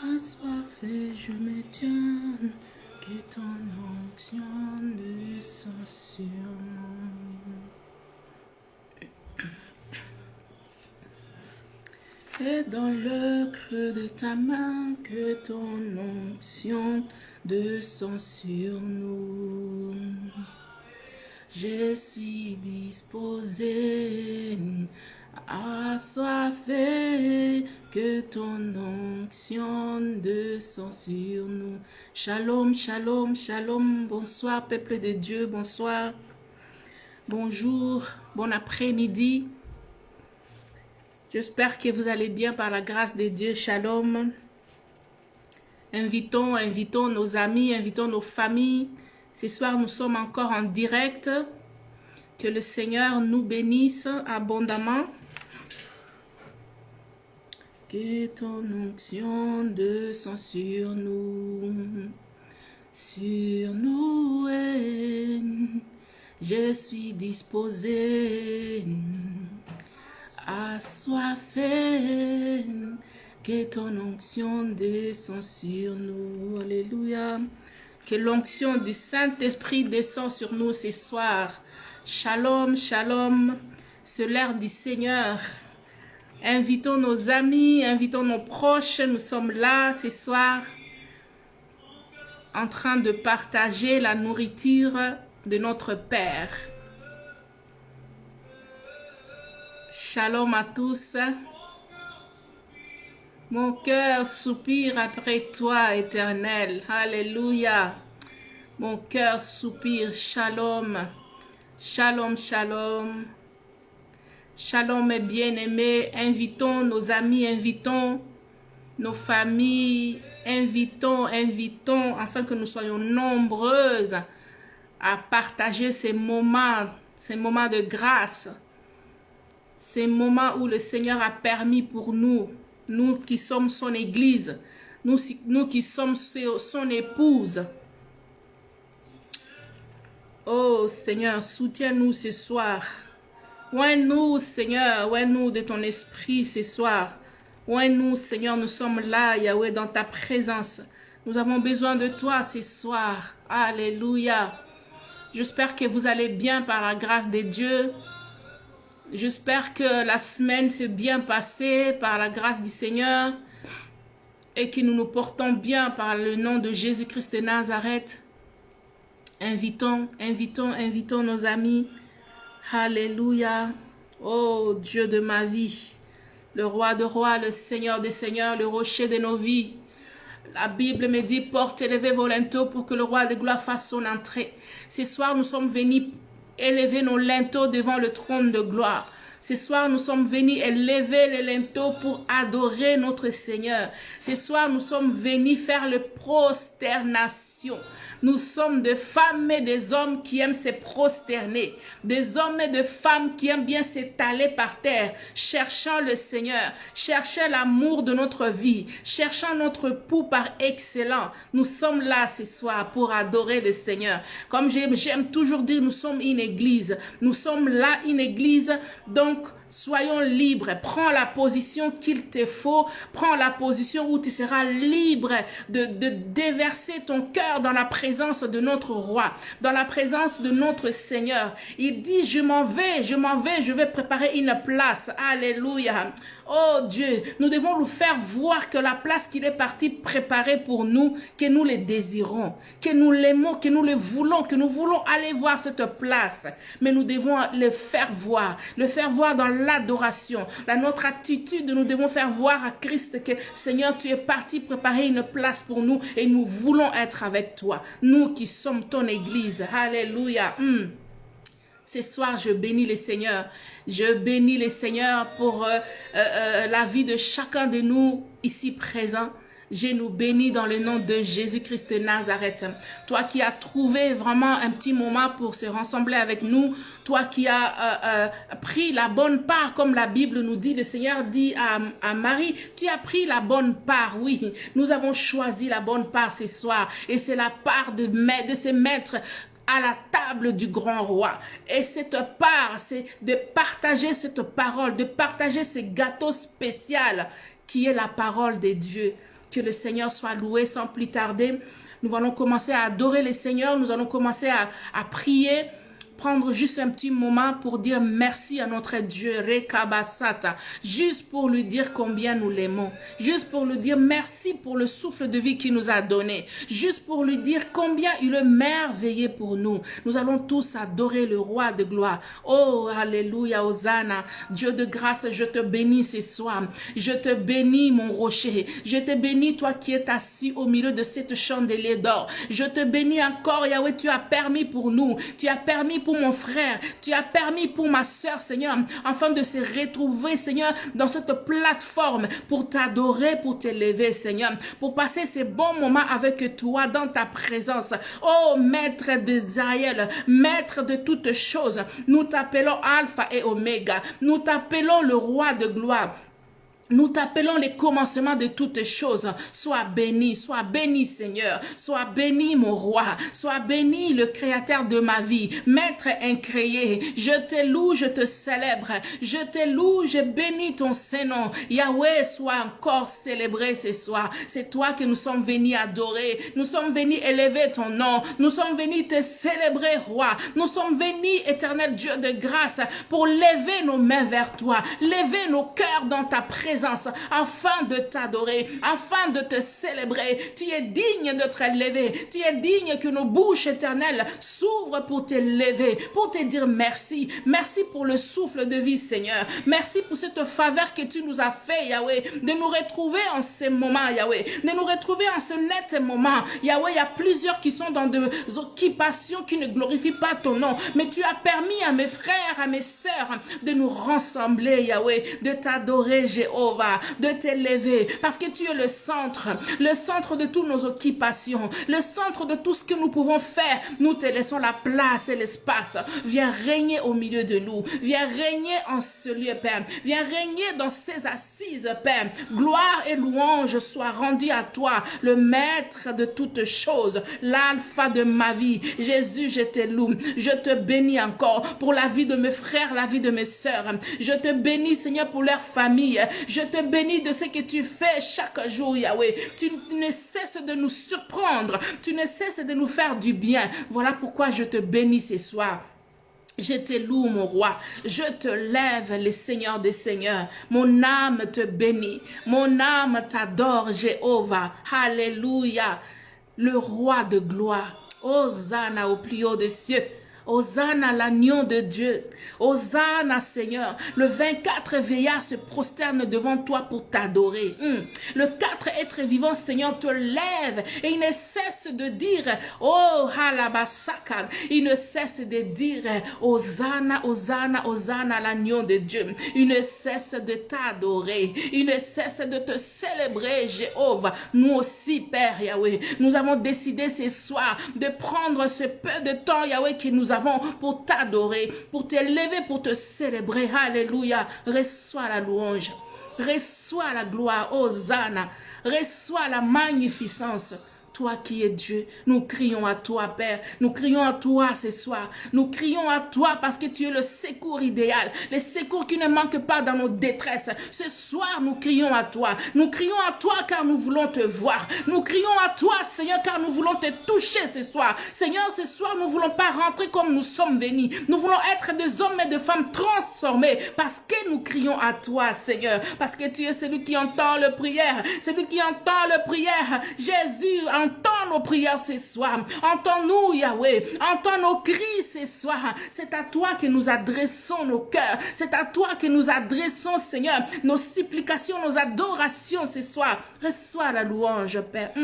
Assoiffé, je me tiens, que ton onction descend sur moi. Et dans le creux de ta main, que ton onction descend sur nous. Je suis disposé, assoiffé, que ton onction descend sur nous. Shalom, shalom, shalom. Bonsoir, peuple de Dieu, bonsoir. Bonjour, bon après-midi. J'espère que vous allez bien par la grâce de Dieu. Shalom. Invitons nos amis, invitons nos familles. Ce soir, nous sommes encore en direct. Que le Seigneur nous bénisse abondamment. Que ton onction descend sur nous. Sur nous, et je suis disposé. Assoiffé, que ton onction descend sur nous. Alléluia. Que l'onction du Saint-Esprit descend sur nous ce soir. Shalom, shalom. C'est l'heure du Seigneur. Invitons nos amis, invitons nos proches. Nous sommes là ce soir en train de partager la nourriture de notre Père. Shalom à tous. Mon cœur soupire après toi, Éternel. Alléluia. Mon cœur soupire. Shalom. Shalom, shalom. Shalom, mes bien-aimés. Invitons nos amis, invitons nos familles. Invitons, afin que nous soyons nombreuses à partager ces moments de grâce. Ces moments où le Seigneur a permis pour nous, nous qui sommes son Église, nous qui sommes son épouse. Oh Seigneur, soutiens-nous ce soir. Oins-nous Seigneur, oins-nous de ton esprit ce soir. Oins-nous Seigneur, nous sommes là Yahweh dans ta présence. Nous avons besoin de toi ce soir. Alléluia. J'espère que vous allez bien par la grâce de Dieu. J'espère que la semaine s'est bien passée par la grâce du Seigneur et que nous nous portons bien par le nom de Jésus-Christ de Nazareth. Invitons nos amis. Alléluia. Oh Dieu de ma vie, le roi de rois, le Seigneur des seigneurs, le rocher de nos vies. La Bible me dit, porte élevez vos linteaux pour que le roi de gloire fasse son entrée. Ce soir, nous sommes venus élever nos linteaux devant le trône de gloire. Ce soir, nous sommes venus élever les linteaux pour adorer notre Seigneur. Ce soir, nous sommes venus faire le prosternation. Nous sommes des femmes et des hommes qui aiment se prosterner. Des hommes et des femmes qui aiment bien s'étaler par terre, cherchant le Seigneur, cherchant l'amour de notre vie, cherchant notre époux par excellence. Nous sommes là ce soir pour adorer le Seigneur. Comme j'aime toujours dire, nous sommes une église. Nous sommes là une église, donc soyons libres. Prends la position qu'il te faut. Prends la position où tu seras libre de déverser ton cœur dans la présence de notre roi, dans la présence de notre Seigneur. Il dit, je m'en vais, je vais préparer une place. Alléluia. Oh Dieu, nous devons nous faire voir que la place qu'il est parti préparer pour nous, que nous les désirons, que nous l'aimons, que nous le voulons, que nous voulons aller voir cette place. Mais nous devons le faire voir dans l'adoration. Dans notre attitude, nous devons faire voir à Christ que Seigneur, tu es parti préparer une place pour nous et nous voulons être avec toi. Nous qui sommes ton église. Alléluia. Ce soir, je bénis le Seigneur. Je bénis le Seigneur pour la vie de chacun de nous ici présents. Je nous bénis dans le nom de Jésus-Christ de Nazareth. Toi qui as trouvé vraiment un petit moment pour se rassembler avec nous, toi qui as pris la bonne part, comme la Bible nous dit, le Seigneur dit à Marie, tu as pris la bonne part, oui. Nous avons choisi la bonne part ce soir et c'est la part de se mettre à la table du grand roi. Et cette part, c'est de partager cette parole, de partager ce gâteau spécial qui est la parole de Dieu. Que le Seigneur soit loué sans plus tarder. Nous allons commencer à adorer le Seigneur, nous allons commencer à prier. Prendre juste un petit moment pour dire merci à notre Dieu, Rekabasata, juste pour lui dire combien nous l'aimons, juste pour lui dire merci pour le souffle de vie qu'il nous a donné, juste pour lui dire combien il est merveilleux pour nous. Nous allons tous adorer le roi de gloire. Oh, alléluia, Hosanna, Dieu de grâce, je te bénis ce soir, je te bénis mon rocher, je te bénis toi qui es assis au milieu de cette chandelier d'or, je te bénis encore Yahweh, tu as permis pour nous, tu as permis pour mon frère, tu as permis pour ma soeur, Seigneur, afin de se retrouver, Seigneur, dans cette plateforme pour t'adorer, pour t'élever, Seigneur, pour passer ces bons moments avec toi dans ta présence. Oh, Maître d'Israël, Maître de toutes choses, nous t'appelons Alpha et Oméga, nous t'appelons le roi de gloire. Nous t'appelons les commencements de toutes choses. Sois béni, Seigneur. Sois béni, mon roi. Sois béni, le créateur de ma vie. Maître incréé, je te loue, je te célèbre. Je te loue, je bénis ton Saint-Nom. Yahweh, sois encore célébré ce soir. C'est toi que nous sommes venus adorer. Nous sommes venus élever ton nom. Nous sommes venus te célébrer, roi. Nous sommes venus, éternel Dieu de grâce, pour lever nos mains vers toi. Lever nos cœurs dans ta présence. Afin de t'adorer, afin de te célébrer. Tu es digne de te lever. Tu es digne que nos bouches éternelles s'ouvrent pour te lever, pour te dire merci. Merci pour le souffle de vie, Seigneur. Merci pour cette faveur que tu nous as fait, Yahweh, de nous retrouver en ces moments, Yahweh, de nous retrouver en ce net moment. Yahweh, il y a plusieurs qui sont dans des occupations qui ne glorifient pas ton nom, mais tu as permis à mes frères, à mes sœurs de nous rassembler, Yahweh, de t'adorer, Jéhovah, de t'élever, parce que tu es le centre de toutes nos occupations, le centre de tout ce que nous pouvons faire. Nous te laissons la place et l'espace. Viens régner au milieu de nous, viens régner en ce lieu, Père, viens régner dans ces assises, Père. Gloire et louange soient rendues à toi, le maître de toutes choses, l'alpha de ma vie. Jésus, je te loue, je te bénis encore pour la vie de mes frères, la vie de mes sœurs. Je te bénis, Seigneur, pour leur famille. Je te bénis de ce que tu fais chaque jour, Yahweh. Tu ne cesses de nous surprendre. Tu ne cesses de nous faire du bien. Voilà pourquoi je te bénis ce soir. Je te loue, mon roi. Je te lève, les seigneurs des seigneurs. Mon âme te bénit. Mon âme t'adore, Jéhovah. Alléluia. Le roi de gloire. Hosanna au plus haut des cieux. Hosanna l'agneau de Dieu. Hosanna, Seigneur. Le 24 veillards se prosterne devant toi pour t'adorer. Le 4 êtres vivants, Seigneur, te lève et il ne cesse de dire, oh, halabasaka. Il ne cesse de dire, Hosanna, Hosanna, Hosanna l'agneau de Dieu. Il ne cesse de t'adorer. Il ne cesse de te célébrer, Jéhovah. Nous aussi, Père Yahweh, nous avons décidé ce soir de prendre ce peu de temps, Yahweh, que nous avons pour t'adorer, pour t'élever, pour te célébrer. Alléluia. Reçois la louange, reçois la gloire. Hosanna, reçois la magnificence. Toi qui es Dieu, nous crions à toi, Père. Nous crions à toi ce soir. Nous crions à toi parce que tu es le secours idéal. Le secours qui ne manque pas dans nos détresses. Ce soir, nous crions à toi. Nous crions à toi car nous voulons te voir. Nous crions à toi, Seigneur, car nous voulons te toucher ce soir. Seigneur, ce soir, nous ne voulons pas rentrer comme nous sommes venus. Nous voulons être des hommes et des femmes transformés parce que nous crions à toi, Seigneur. Parce que tu es celui qui entend le prière. Celui qui entend le prière. Jésus, entends nos prières ce soir. Entends-nous, Yahweh. Entends nos cris ce soir. C'est à toi que nous adressons nos cœurs. C'est à toi que nous adressons, Seigneur, nos supplications, nos adorations ce soir. Reçois la louange, Père.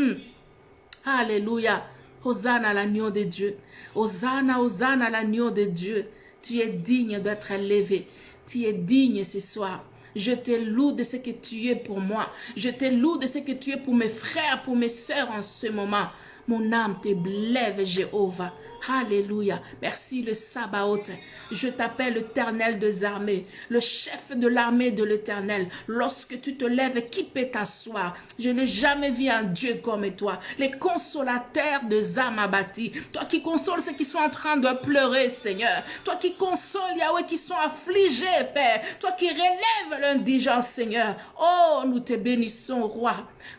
Alléluia. Hosanna l'agneau de Dieu. Hosanna, Hosanna l'agneau de Dieu. Tu es digne d'être élevé. Tu es digne ce soir. Je te loue de ce que tu es pour moi. Je te loue de ce que tu es pour mes frères, pour mes sœurs en ce moment. Mon âme te lève, Jéhovah. Alléluia. Merci le Sabaoth. Je t'appelle l'Éternel des armées, le chef de l'armée de l'Éternel. Lorsque tu te lèves, qui peut t'asseoir? Je n'ai jamais vu un Dieu comme toi. Les consolateurs des âmes abattues. Toi qui consoles ceux qui sont en train de pleurer, Seigneur. Toi qui consoles, Yahweh, qui sont affligés, Père. Toi qui relèves l'indigent, Seigneur. Oh, nous te bénissons, Roi.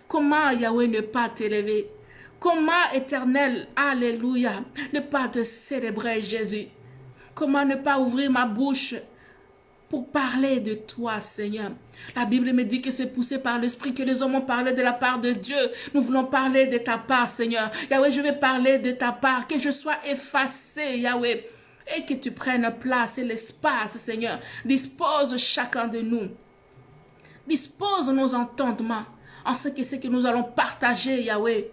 Comment, Yahweh, ne pas t'élever? Comment, Éternel, alléluia, ne pas te célébrer, Jésus? Comment ne pas ouvrir ma bouche pour parler de toi, Seigneur? La Bible me dit que c'est poussé par l'Esprit que les hommes ont parlé de la part de Dieu. Nous voulons parler de ta part, Seigneur. Yahweh, je vais parler de ta part, que je sois effacé, Yahweh, et que tu prennes place et l'espace, Seigneur. Dispose chacun de nous. Dispose nos entendements en ce que c'est que nous allons partager, Yahweh.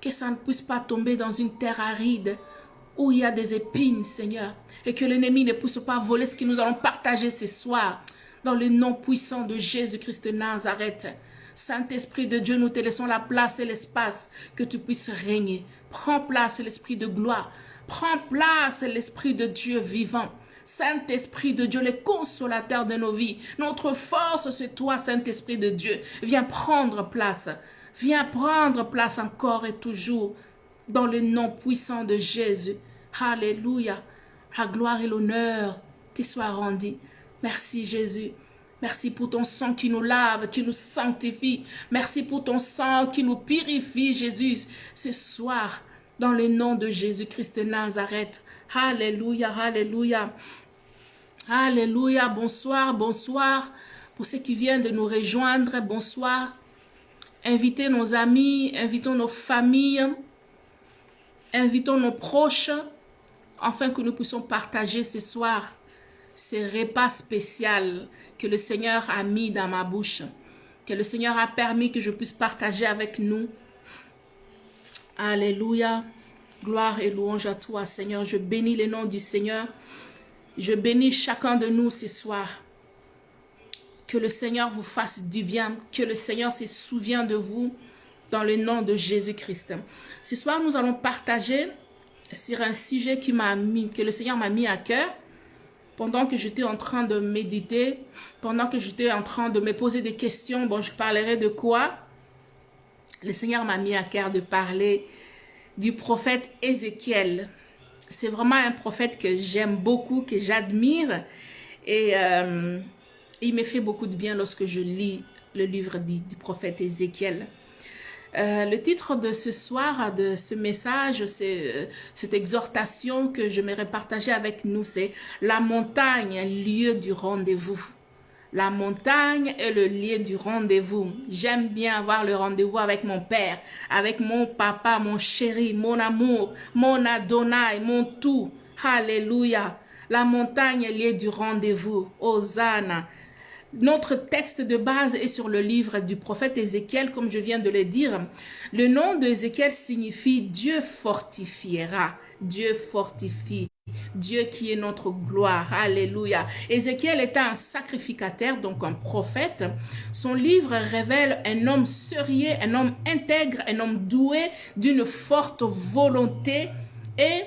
Que ça ne puisse pas tomber dans une terre aride où il y a des épines, Seigneur. Et que l'ennemi ne puisse pas voler ce que nous allons partager ce soir. Dans le nom puissant de Jésus-Christ de Nazareth. Saint-Esprit de Dieu, nous te laissons la place et l'espace que tu puisses régner. Prends place, l'Esprit de gloire. Prends place, l'Esprit de Dieu vivant. Saint-Esprit de Dieu, le consolateur de nos vies. Notre force, c'est toi, Saint-Esprit de Dieu. Viens prendre place. Viens prendre place encore et toujours dans le nom puissant de Jésus. Alléluia. La gloire et l'honneur te soient rendus. Merci Jésus. Merci pour ton sang qui nous lave, qui nous sanctifie. Merci pour ton sang qui nous purifie, Jésus, ce soir, dans le nom de Jésus-Christ de Nazareth. Alléluia, alléluia. Alléluia. Bonsoir, bonsoir. Pour ceux qui viennent de nous rejoindre, bonsoir. Invitez nos amis, invitons nos familles, invitons nos proches, afin que nous puissions partager ce soir ce repas spécial que le Seigneur a mis dans ma bouche, que le Seigneur a permis que je puisse partager avec nous. Alléluia, gloire et louange à toi, Seigneur. Je bénis le nom du Seigneur. Je bénis chacun de nous ce soir. Que le Seigneur vous fasse du bien, que le Seigneur se souvienne de vous dans le nom de Jésus-Christ. Ce soir, nous allons partager sur un sujet que le Seigneur m'a mis à cœur pendant que j'étais en train de méditer, pendant que j'étais en train de me poser des questions. Bon, je parlerai de quoi? Le Seigneur m'a mis à cœur de parler du prophète Ézéchiel. C'est vraiment un prophète que j'aime beaucoup, que j'admire et il me fait beaucoup de bien lorsque je lis le livre du prophète Ézéchiel. Le titre de ce soir, de ce message, c'est cette exhortation que je m'aimerais partager avec nous, c'est la montagne, lieu du rendez-vous. La montagne est le lieu du rendez-vous. J'aime bien avoir le rendez-vous avec mon père, avec mon papa, mon chéri, mon amour, mon Adonai, mon tout. Alléluia. La montagne est le lieu du rendez-vous. Hosanna. Notre texte de base est sur le livre du prophète Ézéchiel, comme je viens de le dire. Le nom d'Ézéchiel signifie Dieu fortifiera. Dieu fortifie. Dieu qui est notre gloire. Alléluia. Ézéchiel était un sacrificateur, donc un prophète. Son livre révèle un homme sérieux, un homme intègre, un homme doué d'une forte volonté et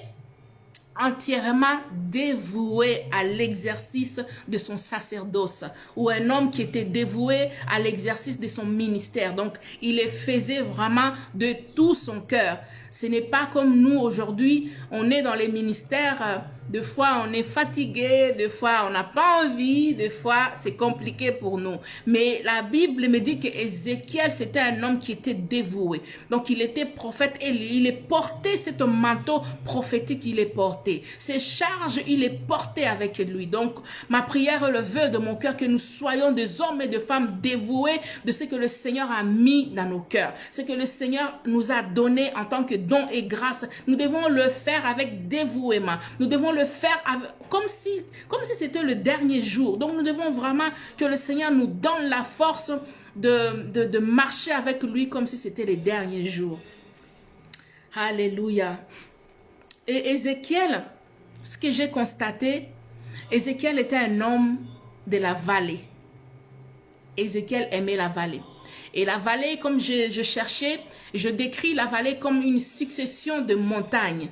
entièrement dévoué à l'exercice de son sacerdoce, ou un homme qui était dévoué à l'exercice de son ministère. Donc, il le faisait vraiment de tout son cœur. Ce n'est pas comme nous aujourd'hui, on est dans les ministères, des fois on est fatigué, des fois on n'a pas envie, des fois c'est compliqué pour nous. Mais la Bible me dit que Ézéchiel, c'était un homme qui était dévoué. Donc il était prophète et il est porté, c'est un manteau prophétique, il est porté. Ses charges, il est porté avec lui. Donc ma prière est le vœu de mon cœur que nous soyons des hommes et des femmes dévoués de ce que le Seigneur a mis dans nos cœurs. Ce que le Seigneur nous a donné en tant que don et grâce, nous devons le faire avec dévouement. Nous devons le faire avec, comme si c'était le dernier jour. Donc nous devons vraiment que le Seigneur nous donne la force de marcher avec lui comme si c'était les derniers jours. Alléluia. Et Ézéchiel, ce que j'ai constaté, Ézéchiel était un homme de la vallée. Ézéchiel aimait la vallée. Et la vallée, comme je cherchais, je décris la vallée comme une succession de montagnes.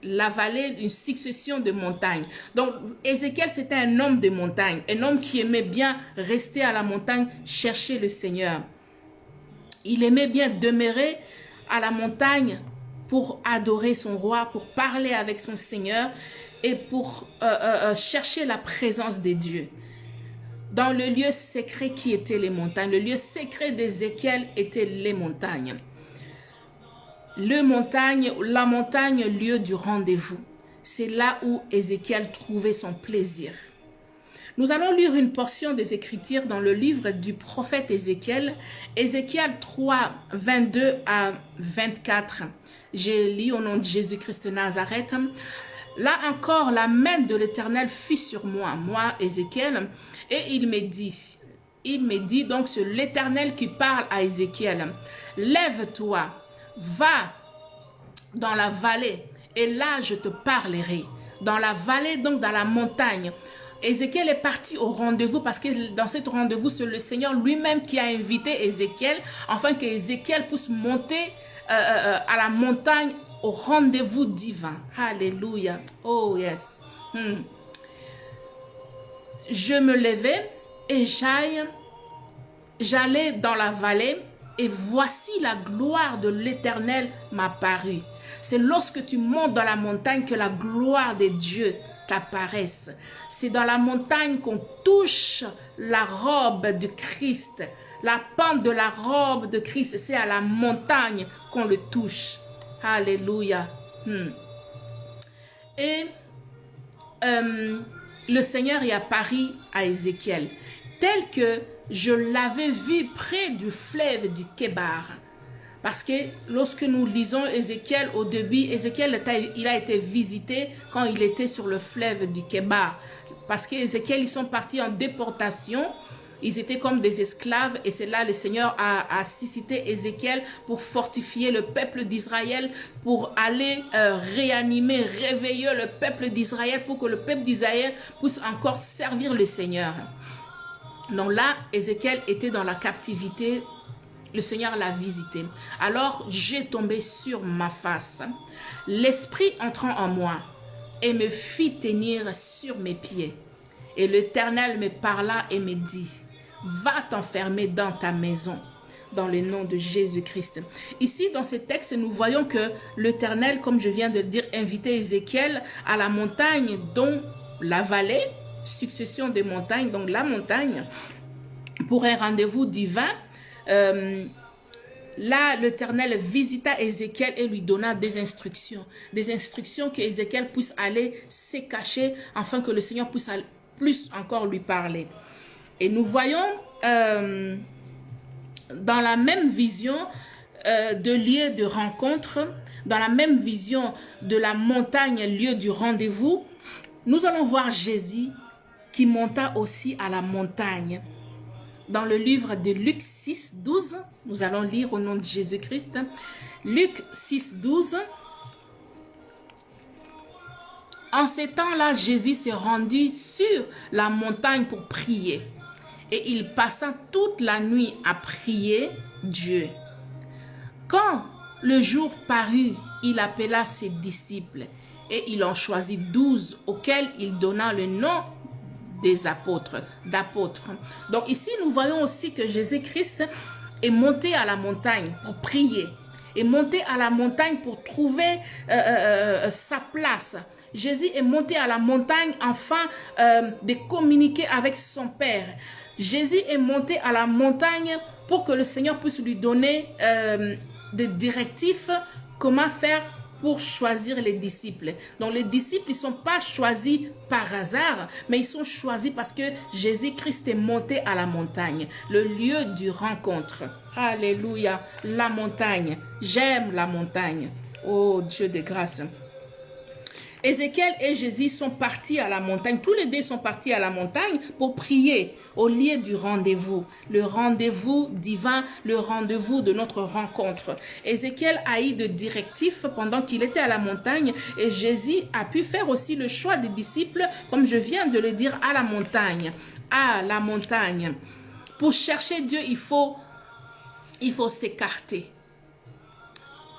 la vallée, une succession de montagnes. Donc, Ézéchiel, c'était un homme de montagne, un homme qui aimait bien rester à la montagne, chercher le Seigneur. Il aimait bien demeurer à la montagne pour adorer son roi, pour parler avec son Seigneur et pour chercher la présence de Dieu. Dans le lieu secret qui étaient les montagnes, le lieu secret d'Ézéchiel était les montagnes. La montagne, lieu du rendez-vous. C'est là où Ézéchiel trouvait son plaisir. Nous allons lire une portion des Écritures dans le livre du prophète Ézéchiel, Ézéchiel 3, 22 à 24. J'ai lu au nom de Jésus-Christ de Nazareth. Là encore, la main de l'Éternel fut sur moi, Ézéchiel, et il me dit, donc c'est l'Éternel qui parle à Ézéchiel, lève-toi, va dans la vallée, et là je te parlerai. Dans la vallée, donc dans la montagne. Ézéchiel est parti au rendez-vous parce que dans ce rendez-vous, c'est le Seigneur lui-même qui a invité Ézéchiel, afin qu'Ézéchiel puisse monter à la montagne au rendez-vous divin. Alléluia. Oh yes. Je me levai et j'allais dans la vallée et voici la gloire de l'Éternel m'apparut. C'est lorsque tu montes dans la montagne que la gloire de Dieu t'apparaisse. C'est dans la montagne qu'on touche la robe de Christ. La pente de la robe de Christ, c'est à la montagne qu'on le touche. Alléluia. Et le Seigneur y apparut à Ézéchiel, tel que je l'avais vu près du fleuve du Kébar. Parce que lorsque nous lisons Ézéchiel, au début, Ézéchiel il a été visité quand il était sur le fleuve du Kébar. Parce qu'Ézéchiel, ils sont partis en déportation. Ils étaient comme des esclaves et c'est là le Seigneur a suscité Ézéchiel pour fortifier le peuple d'Israël, pour aller réanimer, réveiller le peuple d'Israël pour que le peuple d'Israël puisse encore servir le Seigneur. Donc là, Ézéchiel était dans la captivité, le Seigneur l'a visité. Alors, j'ai tombé sur ma face, l'Esprit entrant en moi et me fit tenir sur mes pieds. Et l'Éternel me parla et me dit, va t'enfermer dans ta maison, dans le nom de Jésus-Christ. Ici, dans ce texte, nous voyons que l'Éternel, comme je viens de le dire, invitait Ézéchiel à la montagne, dont la vallée, succession de montagnes, donc la montagne, pour un rendez-vous divin. Là, l'Éternel visita Ézéchiel et lui donna des instructions que Ézéchiel puisse aller se cacher, afin que le Seigneur puisse plus encore lui parler. Et nous voyons dans la même vision de lieu de rencontre, dans la même vision de la montagne, lieu du rendez-vous, nous allons voir Jésus qui monta aussi à la montagne. Dans le livre de Luc 6, 12, nous allons lire au nom de Jésus-Christ. Luc 6, 12. En ces temps-là, Jésus s'est rendu sur la montagne pour prier. Et il passa toute la nuit à prier Dieu. Quand le jour parut, il appela ses disciples et il en choisit 12 auxquels il donna le nom des apôtres, Donc ici, nous voyons aussi que Jésus-Christ est monté à la montagne pour prier. Est monté à la montagne pour trouver sa place. Jésus est monté à la montagne afin de communiquer avec son Père. Jésus est monté à la montagne pour que le Seigneur puisse lui donner des directives, comment faire pour choisir les disciples. Donc les disciples, ils ne sont pas choisis par hasard, mais ils sont choisis parce que Jésus-Christ est monté à la montagne, le lieu du rencontre. Alléluia, la montagne. J'aime la montagne. Oh Dieu de grâce. Ézéchiel et Jésus sont partis à la montagne. Tous les deux sont partis à la montagne pour prier au lieu du rendez-vous. Le rendez-vous divin, le rendez-vous de notre rencontre. Ézéchiel a eu de directives pendant qu'il était à la montagne et Jésus a pu faire aussi le choix des disciples, comme je viens de le dire, à la montagne. À la montagne. Pour chercher Dieu, il faut s'écarter.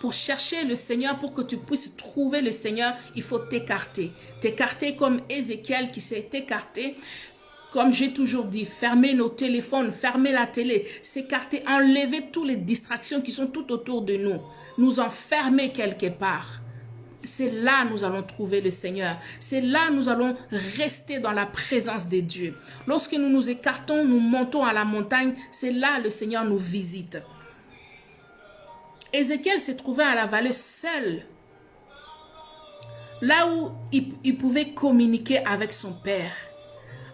Pour chercher le Seigneur, pour que tu puisses trouver le Seigneur, il faut t'écarter. T'écarter comme Ézéchiel qui s'est écarté. Comme j'ai toujours dit, fermer nos téléphones, fermer la télé, s'écarter, enlever toutes les distractions qui sont tout autour de nous. Nous enfermer quelque part. C'est là nous allons trouver le Seigneur. C'est là nous allons rester dans la présence de Dieu. Lorsque nous nous écartons, nous montons à la montagne, c'est là le Seigneur nous visite. Ézéchiel s'est trouvé à la vallée seul. Là où il pouvait communiquer avec son Père.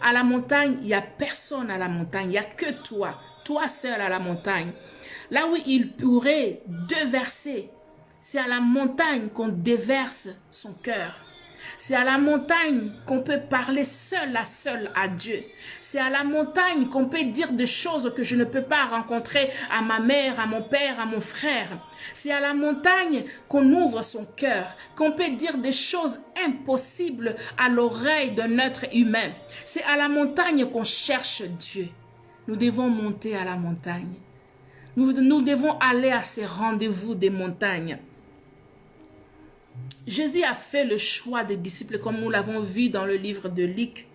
À la montagne, il n'y a personne à la montagne. Il n'y a que toi. Toi seul à la montagne. Là où il pourrait déverser. C'est à la montagne qu'on déverse son cœur. C'est à la montagne qu'on peut parler seul à Dieu. C'est à la montagne qu'on peut dire des choses que je ne peux pas rencontrer à ma mère, à mon père, à mon frère. C'est à la montagne qu'on ouvre son cœur, qu'on peut dire des choses impossibles à l'oreille d'un être humain. C'est à la montagne qu'on cherche Dieu. Nous devons monter à la montagne. Nous devons aller à ces rendez-vous des montagnes. Jésus a fait le choix des disciples, comme nous l'avons vu dans le livre de Luc,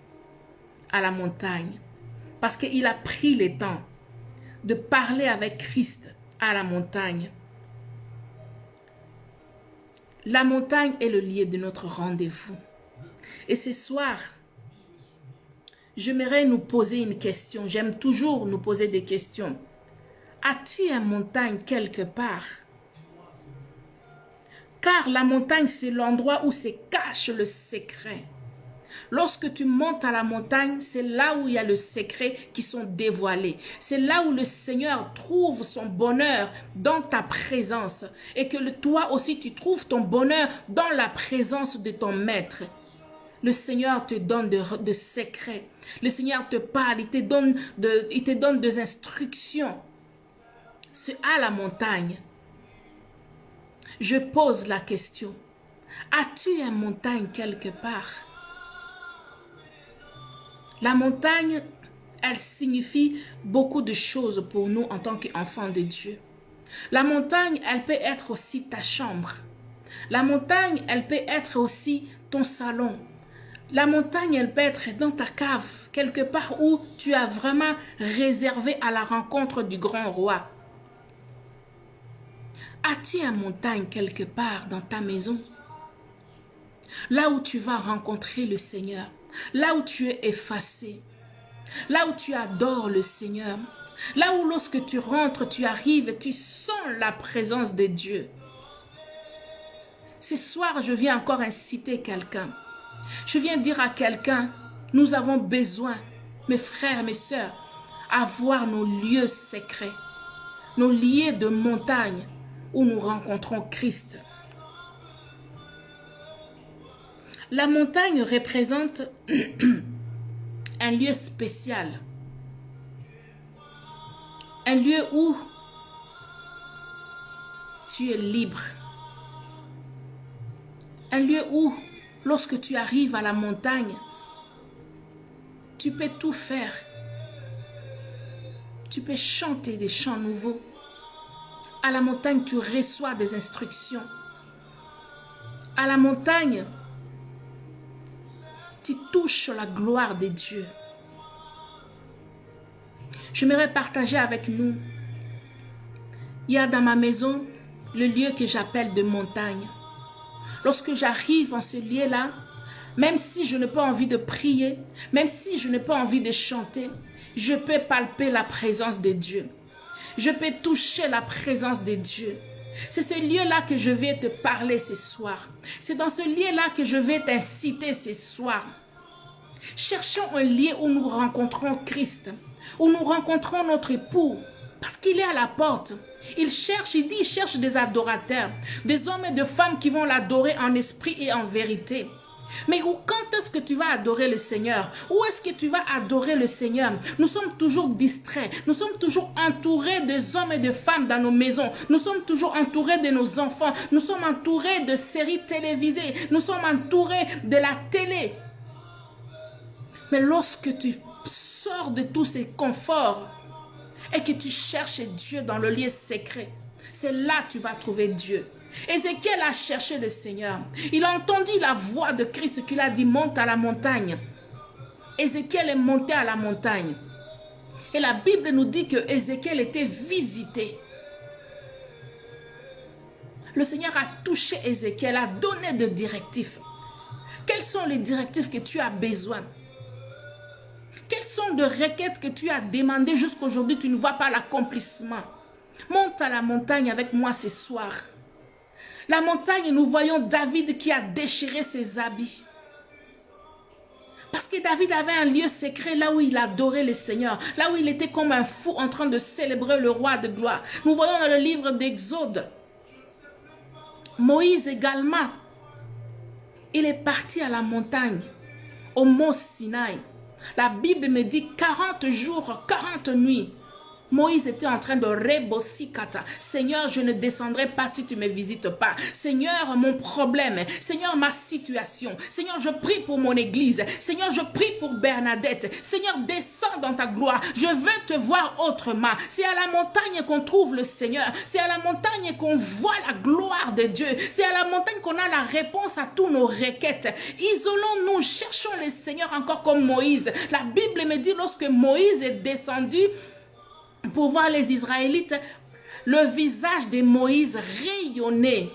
à la montagne. Parce qu'il a pris le temps de parler avec Christ à la montagne. La montagne est le lieu de notre rendez-vous. Et ce soir, j'aimerais nous poser une question. J'aime toujours nous poser des questions. As-tu une montagne quelque part? Car la montagne, c'est l'endroit où se cache le secret. Lorsque tu montes à la montagne, c'est là où il y a le secret qui sont dévoilés. C'est là où le Seigneur trouve son bonheur dans ta présence. Et que toi aussi, tu trouves ton bonheur dans la présence de ton Maître. Le Seigneur te donne de secrets. Le Seigneur te parle, il te donne des instructions. C'est à la montagne. Je pose la question. As-tu une montagne quelque part? La montagne, elle signifie beaucoup de choses pour nous en tant qu'enfants de Dieu. La montagne, elle peut être aussi ta chambre. La montagne, elle peut être aussi ton salon. La montagne, elle peut être dans ta cave, quelque part où tu as vraiment réservé à la rencontre du grand roi. As-tu une montagne quelque part dans ta maison? Là où tu vas rencontrer le Seigneur. Là où tu es effacé. Là où tu adores le Seigneur. Là où lorsque tu rentres, tu arrives et tu sens la présence de Dieu. Ce soir, je viens encore inciter quelqu'un. Je viens dire à quelqu'un, nous avons besoin, mes frères, mes sœurs, avoir nos lieux secrets. Nos lieux de montagne où nous rencontrons Christ. La montagne représente un lieu spécial. Un lieu où tu es libre. Un lieu où, lorsque tu arrives à la montagne, tu peux tout faire. Tu peux chanter des chants nouveaux. À la montagne, tu reçois des instructions. À la montagne, tu touches la gloire de Dieu. J'aimerais partager avec nous. Il y a dans ma maison le lieu que j'appelle de montagne. Lorsque j'arrive en ce lieu-là, même si je n'ai pas envie de prier, même si je n'ai pas envie de chanter, je peux palper la présence de Dieu. Je peux toucher la présence de Dieu. C'est ce lieu-là que je vais te parler ce soir. C'est dans ce lieu-là que je vais t'inciter ce soir. Cherchons un lieu où nous rencontrons Christ, où nous rencontrons notre époux, parce qu'il est à la porte. Il cherche des adorateurs, des hommes et des femmes qui vont l'adorer en esprit et en vérité. Mais quand est-ce que tu vas adorer le Seigneur? Où est-ce que tu vas adorer le Seigneur? Nous sommes toujours distraits. Nous sommes toujours entourés des hommes et de femmes dans nos maisons. Nous sommes toujours entourés de nos enfants. Nous sommes entourés de séries télévisées. Nous sommes entourés de la télé. Mais lorsque tu sors de tous ces conforts et que tu cherches Dieu dans le lieu secret, c'est là que tu vas trouver Dieu. Ézéchiel a cherché le Seigneur. Il a entendu la voix de Christ qui l'a dit, monte à la montagne. Ézéchiel est monté à la montagne. Et la Bible nous dit que Ézéchiel était visité. Le Seigneur a touché Ézéchiel, a donné des directives. Quelles sont les directives que tu as besoin? Quelles sont les requêtes que tu as demandées jusqu'à aujourd'hui, tu ne vois pas l'accomplissement? Monte à la montagne avec moi ce soir. La montagne, nous voyons David qui a déchiré ses habits. Parce que David avait un lieu secret là où il adorait le Seigneur. Là où il était comme un fou en train de célébrer le roi de gloire. Nous voyons dans le livre d'Exode. Moïse également. Il est parti à la montagne. Au mont Sinaï. La Bible me dit 40 jours, 40 nuits. Moïse était en train de rebossikata. Seigneur, je ne descendrai pas si tu ne me visites pas. Seigneur, mon problème. Seigneur, ma situation. Seigneur, je prie pour mon église. Seigneur, je prie pour Bernadette. Seigneur, descends dans ta gloire. Je veux te voir autrement. C'est à la montagne qu'on trouve le Seigneur. C'est à la montagne qu'on voit la gloire de Dieu. C'est à la montagne qu'on a la réponse à tous nos requêtes. Isolons-nous, cherchons le Seigneur encore comme Moïse. La Bible me dit lorsque Moïse est descendu pour voir les Israélites, le visage de Moïse rayonnait.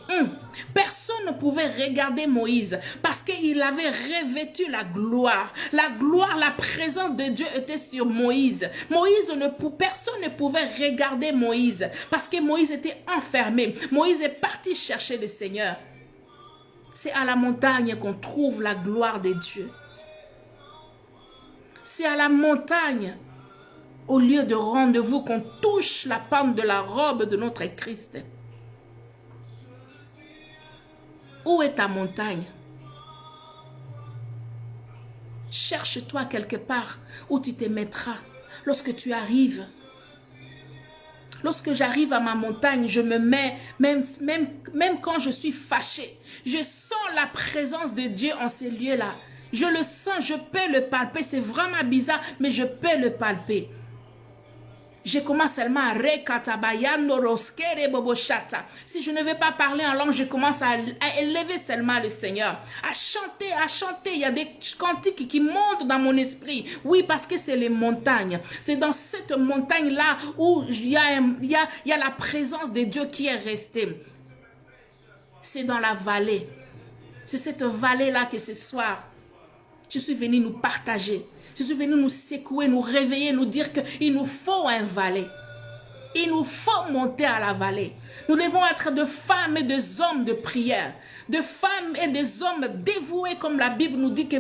Personne ne pouvait regarder Moïse parce qu'il avait revêtu la gloire. La gloire, la présence de Dieu était sur Moïse. Personne ne pouvait regarder Moïse parce que Moïse était enfermé. Moïse est parti chercher le Seigneur. C'est à la montagne qu'on trouve la gloire de Dieu. C'est à la montagne, au lieu de rendez-vous, qu'on touche la pente de la robe de notre Christ. Où est ta montagne? Cherche-toi quelque part où tu te mettras lorsque tu arrives. Lorsque j'arrive à ma montagne, je me mets, même quand je suis fâchée, je sens la présence de Dieu en ces lieux-là. Je le sens, je peux le palper. C'est vraiment bizarre, mais je peux le palper. Je commence seulement à si je ne vais pas parler en langue, je commence à élever seulement le Seigneur. À chanter, à chanter. Il y a des cantiques qui montent dans mon esprit. Oui, parce que c'est les montagnes. C'est dans cette montagne-là où il y a la présence de Dieu qui est restée. C'est dans la vallée. C'est cette vallée-là que ce soir, je suis venu nous partager. Je suis venu nous secouer, nous réveiller, nous dire qu'il nous faut un valet. Il nous faut monter à la vallée. Nous devons être de femmes et des hommes de prière. De femmes et des hommes dévoués, comme la Bible nous dit que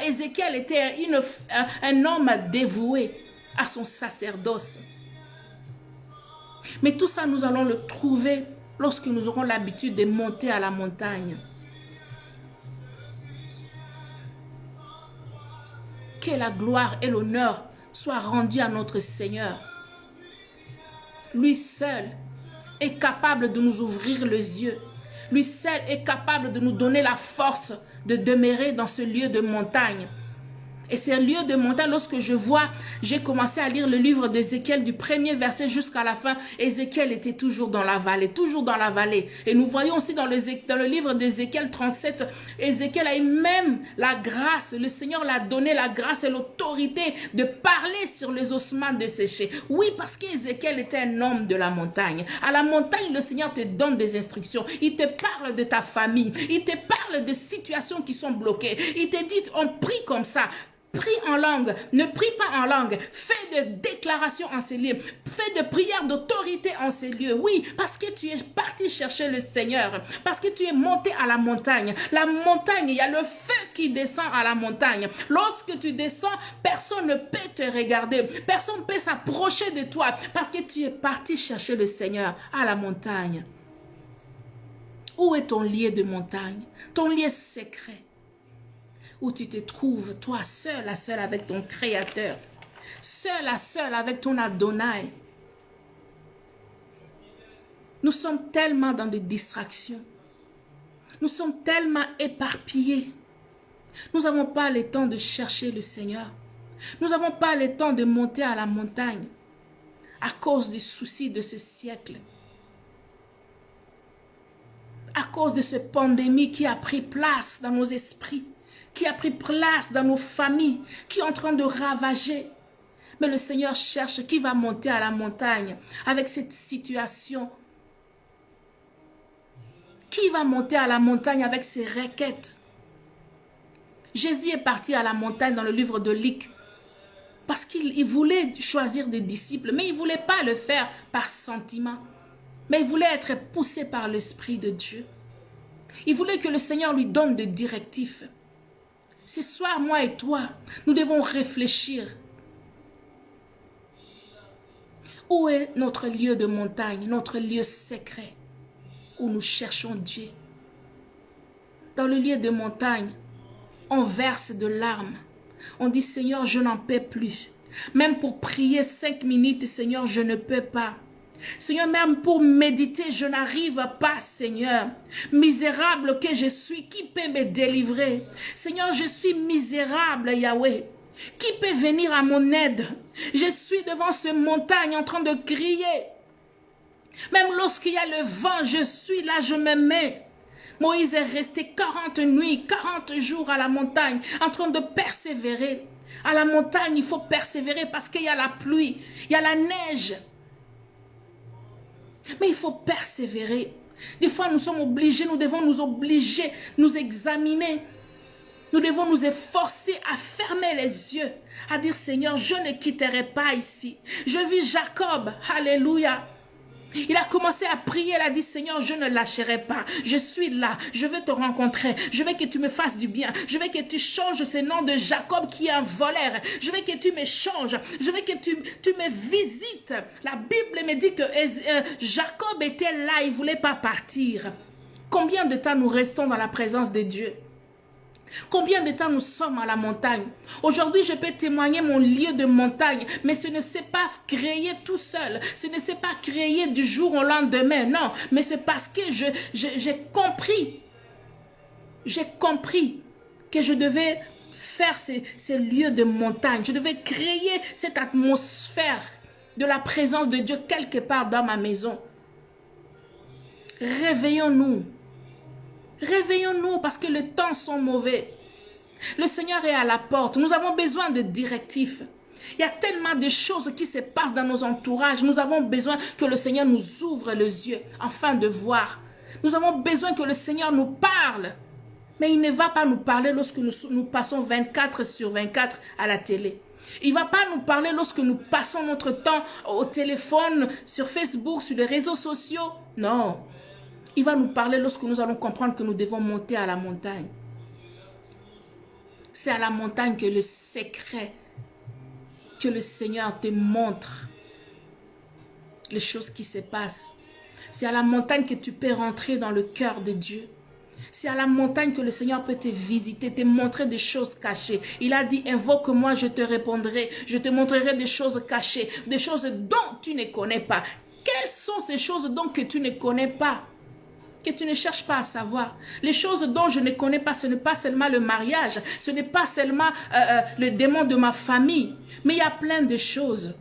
Ézéchiel était un homme dévoué à son sacerdoce. Mais tout ça, nous allons le trouver lorsque nous aurons l'habitude de monter à la montagne. Que la gloire et l'honneur soient rendus à notre Seigneur. Lui seul est capable de nous ouvrir les yeux. Lui seul est capable de nous donner la force de demeurer dans ce lieu de montagne. Et c'est un lieu de montagne, lorsque j'ai commencé à lire le livre d'Ézéchiel du premier verset jusqu'à la fin, Ézéchiel était toujours dans la vallée, toujours dans la vallée. Et nous voyons aussi dans le livre d'Ézéchiel 37, Ézéchiel a eu même la grâce, le Seigneur l'a donné la grâce et l'autorité de parler sur les ossements desséchés. Oui, parce qu'Ézéchiel était un homme de la montagne. À la montagne, le Seigneur te donne des instructions. Il te parle de ta famille. Il te parle de situations qui sont bloquées. Il te dit, on prie comme ça. Prie en langue, ne prie pas en langue, fais de déclarations en ces lieux, fais de prières d'autorité en ces lieux. Oui, parce que tu es parti chercher le Seigneur, parce que tu es monté à la montagne. La montagne, il y a le feu qui descend à la montagne. Lorsque tu descends, personne ne peut te regarder, personne ne peut s'approcher de toi, parce que tu es parti chercher le Seigneur à la montagne. Où est ton lieu de montagne, ton lieu secret? Où tu te trouves, toi, seul à seul avec ton Créateur, seul à seul avec ton Adonai. Nous sommes tellement dans des distractions. Nous sommes tellement éparpillés. Nous n'avons pas le temps de chercher le Seigneur. Nous n'avons pas le temps de monter à la montagne à cause des soucis de ce siècle. cause de cette pandémie qui a pris place dans nos esprits, qui a pris place dans nos familles, qui est en train de ravager. Mais le Seigneur cherche qui va monter à la montagne avec cette situation. Qui va monter à la montagne avec ses requêtes? Jésus est parti à la montagne dans le livre de Luc parce qu'il voulait choisir des disciples, mais il ne voulait pas le faire par sentiment. Mais il voulait être poussé par l'Esprit de Dieu. Il voulait que le Seigneur lui donne des directives. Ce soir, moi et toi, nous devons réfléchir. Où est notre lieu de montagne, notre lieu secret où nous cherchons Dieu? Dans le lieu de montagne, on verse de larmes. On dit, Seigneur, je n'en peux plus. Même pour prier 5 minutes, Seigneur, je ne peux pas. Seigneur, même pour méditer, je n'arrive pas, Seigneur. Misérable que je suis, qui peut me délivrer? Seigneur, je suis misérable, Yahweh. Qui peut venir à mon aide? Je suis devant cette montagne en train de crier. Même lorsqu'il y a le vent, je suis là, je me mets. Moïse est resté 40 nuits, 40 jours à la montagne, en train de persévérer. À la montagne, il faut persévérer parce qu'il y a la pluie, il y a la neige. Mais il faut persévérer. Des fois, nous sommes obligés, nous devons nous obliger, nous examiner. Nous devons nous efforcer à fermer les yeux, à dire, Seigneur, je ne quitterai pas ici. Je vis Jacob, alléluia. Il a commencé à prier, il a dit, Seigneur, je ne lâcherai pas. Je suis là, je veux te rencontrer. Je veux que tu me fasses du bien. Je veux que tu changes ce nom de Jacob qui est un voleur. Je veux que tu me changes. Je veux que tu me visites. La Bible me dit que Jacob était là, il ne voulait pas partir. Combien de temps nous restons dans la présence de Dieu? Combien de temps nous sommes à la montagne? Aujourd'hui, je peux témoigner mon lieu de montagne, mais ce ne s'est pas créé tout seul. Ce ne s'est pas créé du jour au lendemain, non. Mais c'est parce que j'ai compris. J'ai compris que je devais faire ces lieux de montagne. Je devais créer cette atmosphère de la présence de Dieu quelque part dans ma maison. Réveillons-nous. Réveillons-nous parce que les temps sont mauvais. Le Seigneur est à la porte. Nous avons besoin de directives. Il y a tellement de choses qui se passent dans nos entourages. Nous avons besoin que le Seigneur nous ouvre les yeux afin de voir. Nous avons besoin que le Seigneur nous parle. Mais il ne va pas nous parler lorsque nous passons 24/24 à la télé. Il ne va pas nous parler lorsque nous passons notre temps au téléphone, sur Facebook, sur les réseaux sociaux. Non. Il va nous parler lorsque nous allons comprendre que nous devons monter à la montagne. C'est à la montagne que le secret, que le Seigneur te montre les choses qui se passent. C'est à la montagne que tu peux rentrer dans le cœur de Dieu. C'est à la montagne que le Seigneur peut te visiter, te montrer des choses cachées. Il a dit, invoque-moi, je te répondrai. Je te montrerai des choses cachées, des choses dont tu ne connais pas. Quelles sont ces choses donc que tu ne connais pas? Que tu ne cherches pas à savoir. Les choses dont je ne connais pas, ce n'est pas seulement le mariage, ce n'est pas seulement le démon de ma famille, mais il y a plein de choses.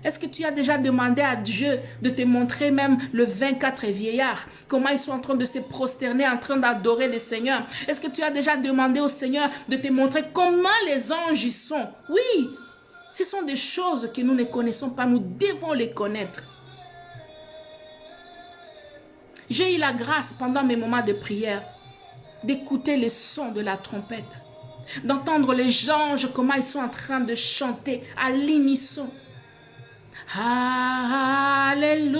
Est-ce que tu as déjà demandé à Dieu de te montrer même le 24 vieillards, comment ils sont en train de se prosterner, en train d'adorer le Seigneur? Est-ce que tu as déjà demandé au Seigneur de te montrer comment les anges y sont? Oui, ce sont des choses que nous ne connaissons pas, nous devons les connaître. J'ai eu la grâce pendant mes moments de prière d'écouter les sons de la trompette, d'entendre les anges comment ils sont en train de chanter à l'unisson. Alléluia.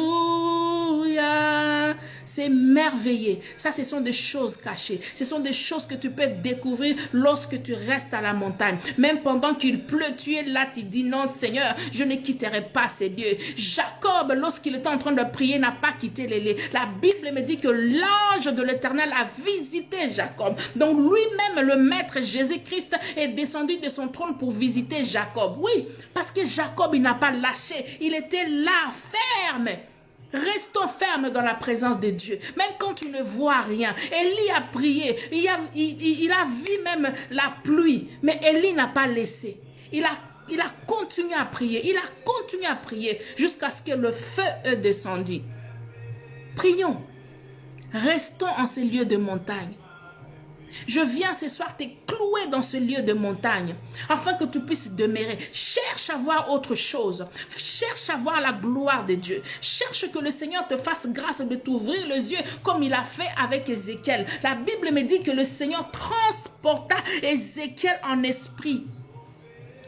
C'est merveilleux. Ça, ce sont des choses cachées. Ce sont des choses que tu peux découvrir lorsque tu restes à la montagne. Même pendant qu'il pleut, tu es là, tu dis non Seigneur, je ne quitterai pas ces lieux. Jacob, lorsqu'il était en train de prier, n'a pas quitté les lieux. La Bible me dit que l'ange de l'Éternel a visité Jacob. Donc lui-même, le Maître Jésus-Christ est descendu de son trône pour visiter Jacob. Oui, parce que Jacob, il n'a pas lâché. Il était là, ferme. Restons fermes dans la présence de Dieu. Même quand tu ne vois rien. Élie a prié. Il a vu même la pluie. Mais Élie n'a pas laissé. Il a continué à prier. Il a continué à prier jusqu'à ce que le feu descendit. Prions. Restons en ces lieux de montagne. Je viens ce soir te clouer dans ce lieu de montagne, afin que tu puisses demeurer. Cherche à voir autre chose. Cherche à voir la gloire de Dieu. Cherche que le Seigneur te fasse grâce de t'ouvrir les yeux, comme il a fait avec Ézéchiel. La Bible me dit que le Seigneur transporta Ézéchiel en esprit.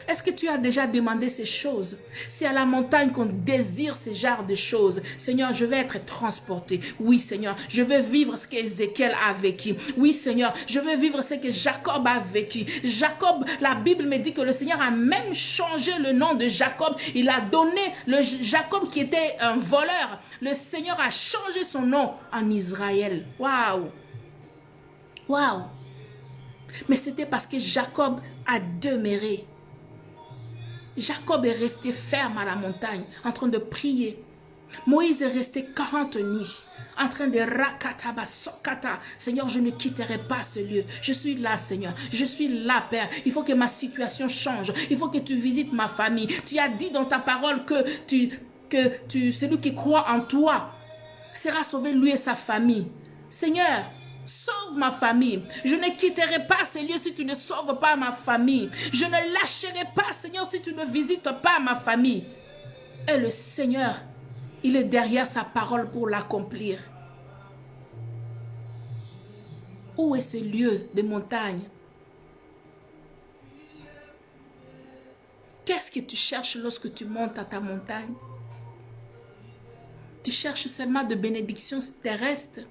Est-ce que tu as déjà demandé ces choses? C'est à la montagne qu'on désire ce genre de choses. Seigneur, je vais être transporté. Oui, Seigneur, je veux vivre ce qu'Ézéchiel a vécu. Oui, Seigneur, je veux vivre ce que Jacob a vécu. Jacob, la Bible me dit que le Seigneur a même changé le nom de Jacob. Il a donné le Jacob qui était un voleur. Le Seigneur a changé son nom en Israël. Waouh! Waouh! Mais c'était parce que Jacob a demeuré. Jacob est resté ferme à la montagne, en train de prier. Moïse est resté 40 nuits, en train de rakataba sokata. Seigneur, je ne quitterai pas ce lieu. Je suis là, Seigneur. Je suis là, Père. Il faut que ma situation change. Il faut que tu visites ma famille. Tu as dit dans ta parole que celui qui croit en toi sera sauvé, lui et sa famille. Seigneur, sauve ma famille. Je ne quitterai pas ces lieux si tu ne sauves pas ma famille. Je ne lâcherai pas, Seigneur, si tu ne visites pas ma famille. Et le Seigneur, il est derrière sa parole pour l'accomplir. Où est ce lieu de montagne? Qu'est-ce que tu cherches lorsque tu montes à ta montagne? Tu cherches seulement de bénédictions terrestres?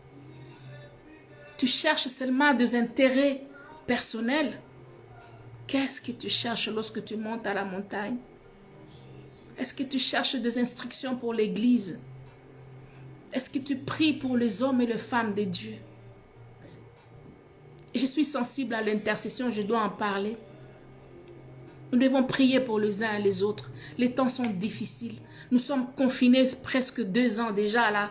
Tu cherches seulement des intérêts personnels? Qu'est-ce que tu cherches lorsque tu montes à la montagne? Est-ce que tu cherches des instructions pour l'Église? Est-ce que tu pries pour les hommes et les femmes de Dieu? Je suis sensible à l'intercession, je dois en parler. Nous devons prier pour les uns et les autres. Les temps sont difficiles. Nous sommes confinés presque 2 ans déjà là.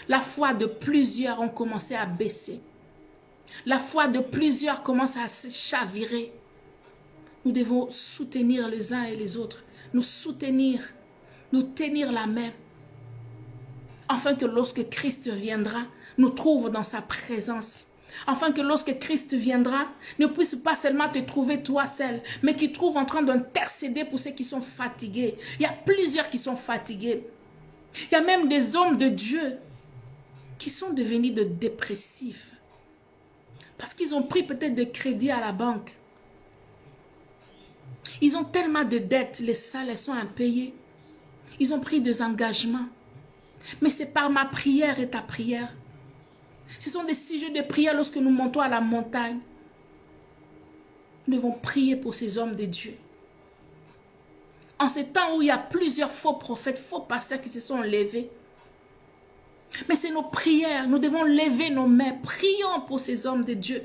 La foi de plusieurs ont commencé à baisser. La foi de plusieurs commence à se chavirer. Nous devons soutenir les uns et les autres. Nous soutenir, nous tenir la main. Afin que lorsque Christ viendra, nous trouve dans sa présence. Afin que lorsque Christ viendra, ne puisse pas seulement te trouver toi seul, mais qu'il trouve en train d'intercéder pour ceux qui sont fatigués. Il y a plusieurs qui sont fatigués. Il y a même des hommes de Dieu qui sont devenus de dépressifs. Parce qu'ils ont pris peut-être de crédit à la banque. Ils ont tellement de dettes, les salaires sont impayés. Ils ont pris des engagements. Mais c'est par ma prière et ta prière. Ce sont des sujets de prière lorsque nous montons à la montagne. Nous devons prier pour ces hommes de Dieu. En ce temps où il y a plusieurs faux prophètes, faux pasteurs qui se sont levés. Mais c'est nos prières. Nous devons lever nos mains. Prions pour ces hommes de Dieu.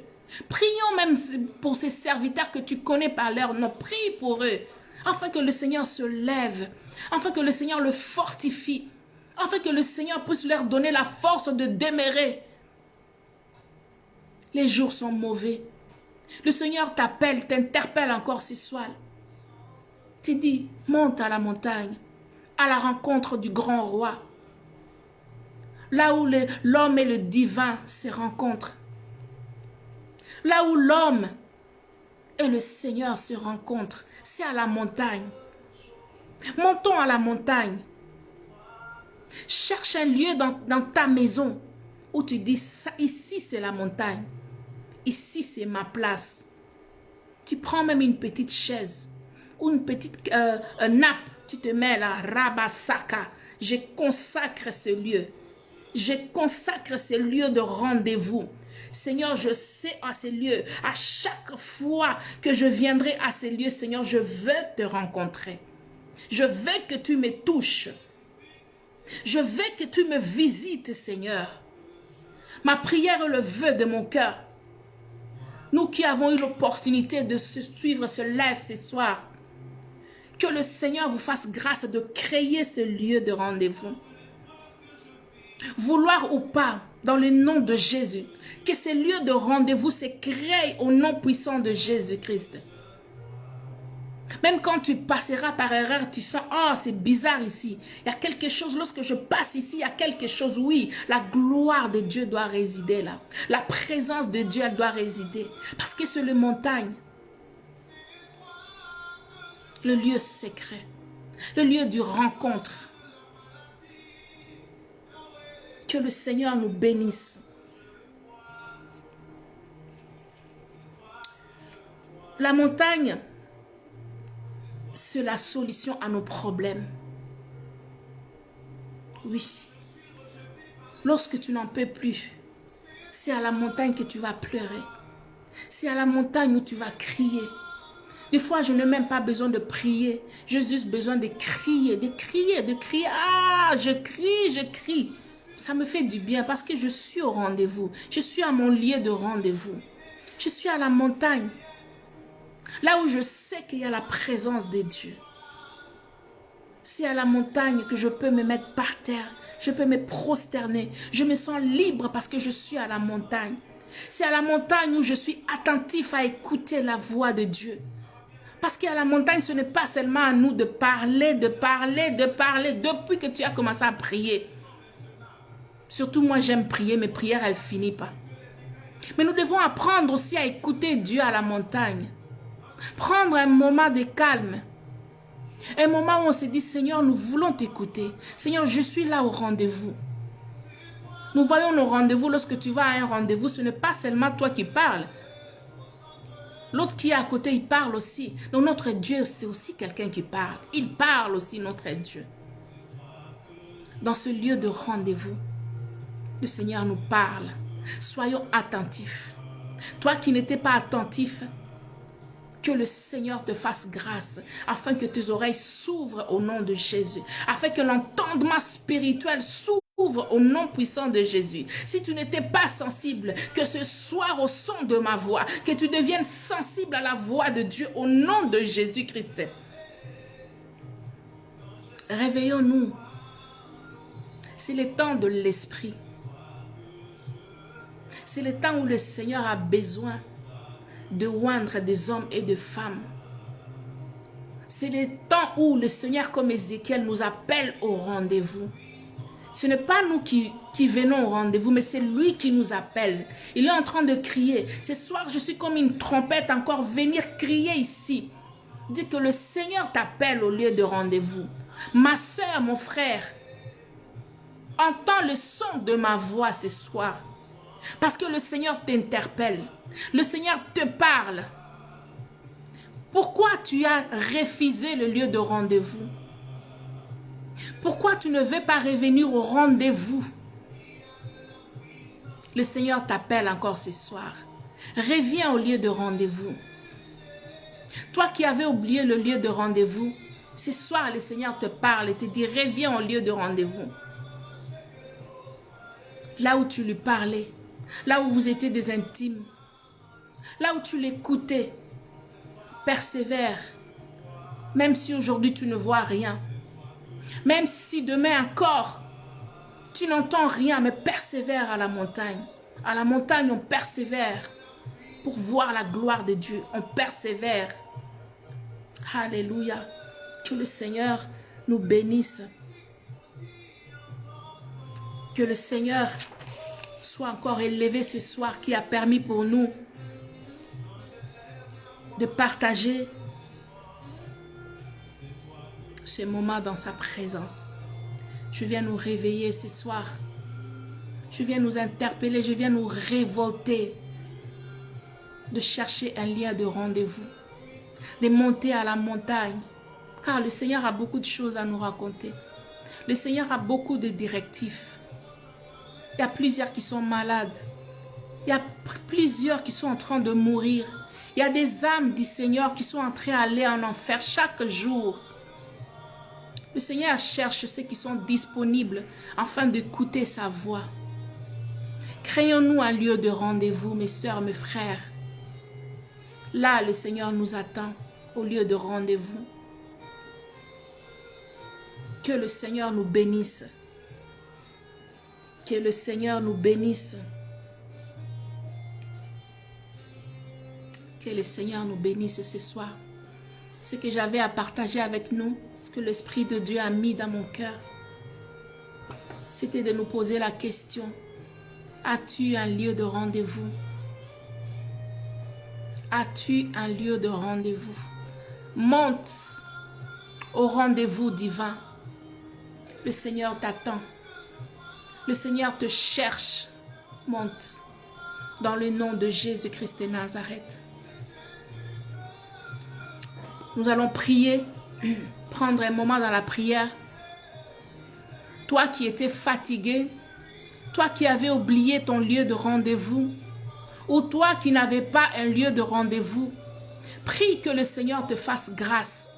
Prions même pour ces serviteurs que tu connais par leur nom. Prie pour eux. Afin que le Seigneur se lève. Afin que le Seigneur le fortifie. Afin que le Seigneur puisse leur donner la force de demeurer. Les jours sont mauvais. Le Seigneur t'appelle, t'interpelle encore ce soir. Tu dis, monte à la montagne, à la rencontre du grand roi. Là où l'homme et le divin se rencontrent. Là où l'homme et le Seigneur se rencontrent, c'est à la montagne. Montons à la montagne. Cherche un lieu dans ta maison où tu dis, ça, ici c'est la montagne. Ici c'est ma place. Tu prends même une petite chaise ou une petite nappe. Tu te mets là, Rabasaka. Je consacre ce lieu. Je consacre ce lieu de rendez-vous. Seigneur, je sais à ces lieux, à chaque fois que je viendrai à ces lieux, Seigneur, je veux te rencontrer. Je veux que tu me touches. Je veux que tu me visites, Seigneur. Ma prière est le vœu de mon cœur. Nous qui avons eu l'opportunité de suivre ce live ce soir, que le Seigneur vous fasse grâce de créer ce lieu de rendez-vous. Vouloir ou pas, dans le nom de Jésus, que ce lieu de rendez-vous se crée au nom puissant de Jésus-Christ. Même quand tu passeras par erreur, tu sens, oh, c'est bizarre ici. Il y a quelque chose, lorsque je passe ici, il y a quelque chose. Oui, la gloire de Dieu doit résider là. La présence de Dieu, elle doit résider. Parce que c'est les montagnes. Le lieu secret. Le lieu du rencontre. Que le Seigneur nous bénisse. La montagne, c'est la solution à nos problèmes. Oui. Lorsque tu n'en peux plus, c'est à la montagne que tu vas pleurer. C'est à la montagne où tu vas crier. Des fois, je n'ai même pas besoin de prier. J'ai juste besoin de crier, de crier, de crier. Ah, je crie. Ça me fait du bien parce que je suis au rendez-vous. Je suis à mon lieu de rendez-vous. Je suis à la montagne. Là où je sais qu'il y a la présence de Dieu. C'est à la montagne que je peux me mettre par terre. Je peux me prosterner. Je me sens libre parce que je suis à la montagne. C'est à la montagne où je suis attentif à écouter la voix de Dieu. Parce qu'à la montagne, ce n'est pas seulement à nous de parler, de parler, de parler. Depuis que tu as commencé à prier. Surtout moi, j'aime prier. Mes prières, elles ne finissent pas. Mais nous devons apprendre aussi à écouter Dieu à la montagne. Prendre un moment de calme. Un moment où on se dit, Seigneur, nous voulons t'écouter. Seigneur, je suis là au rendez-vous. Nous voyons nos rendez-vous. Lorsque tu vas à un rendez-vous, ce n'est pas seulement toi qui parles. L'autre qui est à côté, il parle aussi. Donc notre Dieu, c'est aussi quelqu'un qui parle. Il parle aussi, notre Dieu. Dans ce lieu de rendez-vous, le Seigneur nous parle. Soyons attentifs. Toi qui n'étais pas attentif, que le Seigneur te fasse grâce, afin que tes oreilles s'ouvrent au nom de Jésus, afin que l'entendement spirituel s'ouvre au nom puissant de Jésus. Si tu n'étais pas sensible, que ce soir au son de ma voix, que tu deviennes sensible à la voix de Dieu au nom de Jésus-Christ. Réveillons-nous. C'est le temps de l'esprit. C'est le temps où le Seigneur a besoin de oindre des hommes et de femmes. C'est le temps où le Seigneur, comme Ézéchiel, nous appelle au rendez-vous. Ce n'est pas nous qui venons au rendez-vous, mais c'est lui qui nous appelle. Il est en train de crier. Ce soir, je suis comme une trompette encore, venir crier ici. Dis que le Seigneur t'appelle au lieu de rendez-vous. Ma soeur, mon frère, entends le son de ma voix ce soir. Parce que le Seigneur t'interpelle. Le Seigneur te parle. Pourquoi tu as refusé le lieu de rendez-vous? Pourquoi tu ne veux pas revenir au rendez-vous? Le Seigneur t'appelle encore ce soir. Reviens au lieu de rendez-vous. Toi qui avais oublié le lieu de rendez-vous, ce soir le Seigneur te parle et te dit reviens au lieu de rendez-vous. Là où tu lui parlais, là où vous étiez des intimes, là où tu l'écoutais, persévère. Même si aujourd'hui tu ne vois rien, même si demain encore tu n'entends rien, mais persévère à la montagne. À la montagne, on persévère pour voir la gloire de Dieu. On persévère. Alléluia. Que le Seigneur nous bénisse. Que le Seigneur soit encore élevé ce soir, qui a permis pour nous de partager ce moment dans sa présence. Je viens nous réveiller ce soir. Je viens nous interpeller, je viens nous révolter de chercher un lien de rendez-vous, de monter à la montagne, car le Seigneur a beaucoup de choses à nous raconter. Le Seigneur a beaucoup de directives. Il y a plusieurs qui sont malades. Il y a plusieurs qui sont en train de mourir. Il y a des âmes du Seigneur qui sont en train d'aller en enfer chaque jour. Le Seigneur cherche ceux qui sont disponibles afin d'écouter sa voix. Créons-nous un lieu de rendez-vous, mes sœurs, mes frères. Là, le Seigneur nous attend au lieu de rendez-vous. Que le Seigneur nous bénisse. Que le Seigneur nous bénisse. Que le Seigneur nous bénisse ce soir. ce que j'avais à partager avec nous, ce que l'Esprit de Dieu a mis dans mon cœur, c'était de nous poser la question, as-tu un lieu de rendez-vous? As-tu un lieu de rendez-vous? Monte au rendez-vous divin. Le Seigneur t'attend. Le Seigneur te cherche. Monte dans le nom de Jésus-Christ de Nazareth. Nous allons prier, prendre un moment dans la prière. Toi qui étais fatigué, toi qui avais oublié ton lieu de rendez-vous, ou toi qui n'avais pas un lieu de rendez-vous, prie que le Seigneur te fasse grâce.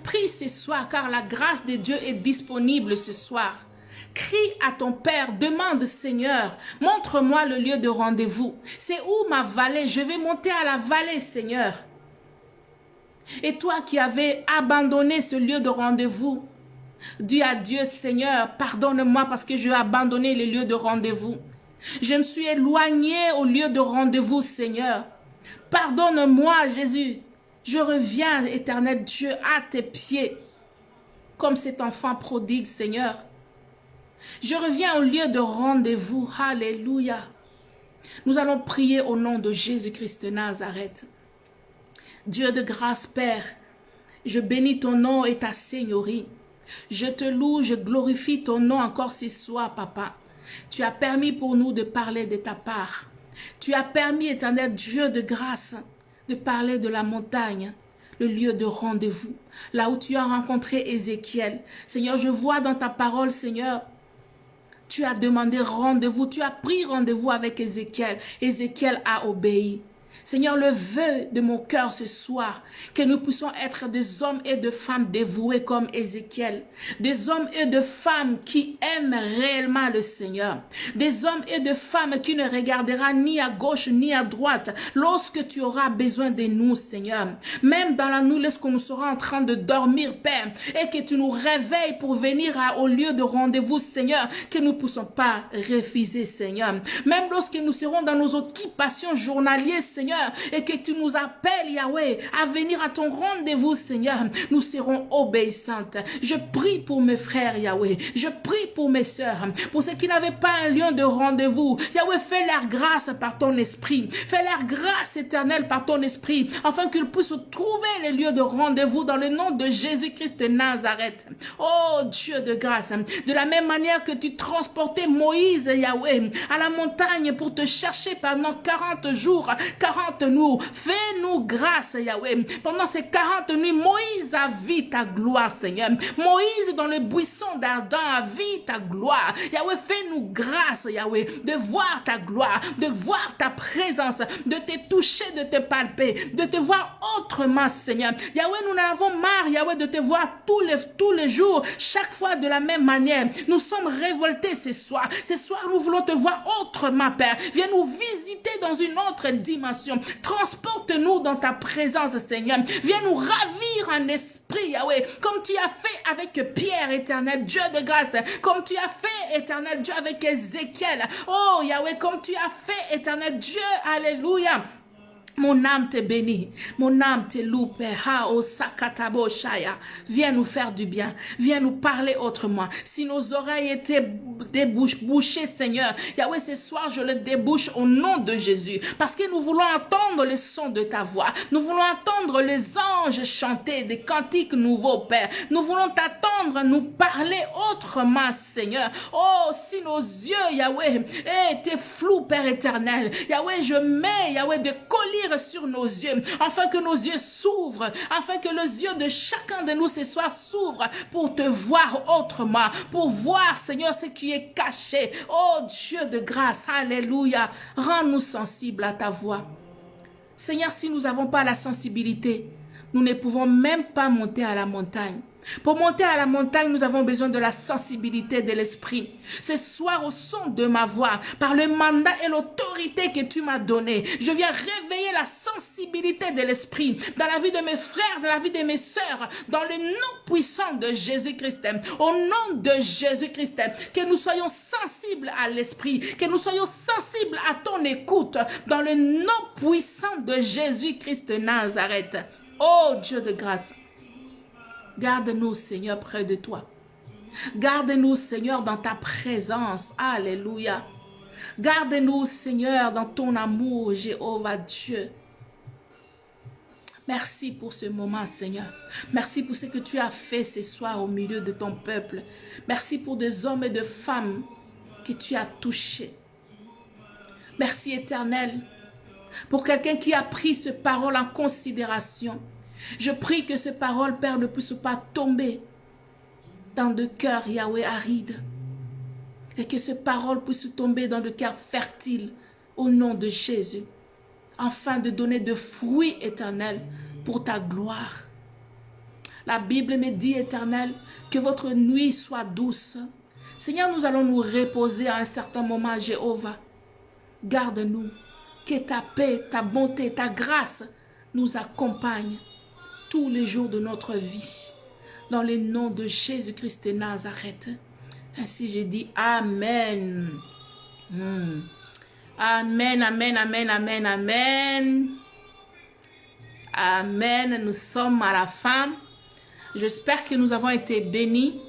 Prie ce soir, car la grâce de Dieu est disponible ce soir. Crie à ton Père, demande Seigneur, montre-moi le lieu de rendez-vous. C'est où ma vallée? Je vais monter à la vallée, Seigneur. Et toi qui avais abandonné ce lieu de rendez-vous, dis à Dieu, Seigneur, pardonne-moi parce que j'ai abandonné les lieux de rendez-vous. Je me suis éloigné au lieu de rendez-vous, Seigneur. Pardonne-moi, Jésus. Je reviens, éternel Dieu, à tes pieds, comme cet enfant prodigue, Seigneur. Je reviens au lieu de rendez-vous. Alléluia. Nous allons prier au nom de Jésus-Christ de Nazareth. Dieu de grâce, Père, je bénis ton nom et ta seigneurie. Je te loue, je glorifie ton nom encore ce soir, Papa. Tu as permis pour nous de parler de ta part. Tu as permis, éternel Dieu de grâce, de parler de la montagne, le lieu de rendez-vous, là où tu as rencontré Ézéchiel. Seigneur, je vois dans ta parole, Seigneur, tu as demandé rendez-vous, tu as pris rendez-vous avec Ézéchiel. Ézéchiel a obéi. Seigneur, le vœu de mon cœur ce soir, que nous puissions être des hommes et de femmes dévoués comme Ézéchiel, des hommes et de femmes qui aiment réellement le Seigneur, des hommes et de femmes qui ne regardera ni à gauche ni à droite lorsque tu auras besoin de nous, Seigneur. Même dans la nuit, lorsque nous serons en train de dormir, Père, et que tu nous réveilles pour venir au lieu de rendez-vous, Seigneur, que nous ne puissions pas refuser, Seigneur. Même lorsque nous serons dans nos occupations journalières, Seigneur, et que tu nous appelles, Yahweh, à venir à ton rendez-vous, Seigneur, nous serons obéissantes. Je prie pour mes frères, Yahweh. Je prie pour mes sœurs, pour ceux qui n'avaient pas un lieu de rendez-vous. Yahweh, fais leur grâce par ton esprit. Fais leur grâce éternelle par ton esprit, afin qu'ils puissent trouver les lieux de rendez-vous dans le nom de Jésus-Christ de Nazareth. Oh Dieu de grâce, de la même manière que tu transportais Moïse, Yahweh, à la montagne pour te chercher pendant 40 jours, 40 nous, fais-nous grâce, Yahweh. Pendant ces 40 nuits, Moïse a vu ta gloire, Seigneur. Moïse, dans le buisson d'Ardan, a vu ta gloire. Yahweh, fais-nous grâce, Yahweh, de voir ta gloire, de voir ta présence, de te toucher, de te palper, de te voir autrement, Seigneur. Yahweh, nous en avons marre, Yahweh, de te voir tous les jours, chaque fois de la même manière. Nous sommes révoltés ce soir. Ce soir, nous voulons te voir autrement, Père. Viens nous visiter dans une autre dimension. Transporte-nous dans ta présence, Seigneur. Viens nous ravir en esprit, Yahweh, comme tu as fait avec Pierre, éternel Dieu de grâce, comme tu as fait, éternel Dieu, avec Ézéchiel. Oh, Yahweh, comme tu as fait, éternel Dieu, alléluia. Mon âme te bénit, mon âme te loue, Père. Viens nous faire du bien, viens nous parler autrement. Si nos oreilles étaient bouchées, Seigneur, Yahweh, ce soir, je le débouche au nom de Jésus, parce que nous voulons entendre le son de ta voix. Nous voulons entendre les anges chanter des cantiques nouveaux, Père. Nous voulons t'attendre, nous parler autrement, Seigneur. Oh, si nos yeux, Yahweh, étaient flous, Père éternel, Yahweh, je mets, Yahweh, de collier sur nos yeux, afin que nos yeux s'ouvrent, afin que les yeux de chacun de nous ce soir s'ouvrent pour te voir autrement, pour voir, Seigneur, ce qui est caché. Oh Dieu de grâce, alléluia, rends-nous sensibles à ta voix. Seigneur, si nous n'avons pas la sensibilité, nous ne pouvons même pas monter à la montagne. Pour monter à la montagne, nous avons besoin de la sensibilité de l'esprit. Ce soir, au son de ma voix, par le mandat et l'autorité que tu m'as donné, je viens réveiller la sensibilité de l'esprit dans la vie de mes frères, dans la vie de mes sœurs, dans le nom puissant de Jésus-Christ. Au nom de Jésus-Christ, que nous soyons sensibles à l'esprit, que nous soyons sensibles à ton écoute, dans le nom puissant de Jésus-Christ de Nazareth. Oh Dieu de grâce, Garde-nous, Seigneur, près de toi. Garde-nous, Seigneur, dans ta présence. Alléluia. Garde-nous, Seigneur, dans ton amour, Jéhovah Dieu. Merci pour ce moment, Seigneur. Merci pour ce que tu as fait ce soir au milieu de ton peuple. Merci pour des hommes et des femmes que tu as touchés. Merci, Éternel, pour quelqu'un qui a pris ce parole en considération. Je prie que ce parole, Père, ne puisse pas tomber dans de cœurs, Yahweh, arides. Et que ce parole puisse tomber dans de cœurs fertiles au nom de Jésus. Afin de donner de fruits éternels pour ta gloire. La Bible me dit, Éternel, que votre nuit soit douce. Seigneur, nous allons nous reposer à un certain moment, Jéhovah. Garde-nous, que ta paix, ta bonté, ta grâce nous accompagnent tous les jours de notre vie. Dans le nom de Jésus-Christ de Nazareth. Ainsi j'ai dit Amen. Amen, amen, amen, amen, amen. Amen. Nous sommes à la fin. J'espère que nous avons été bénis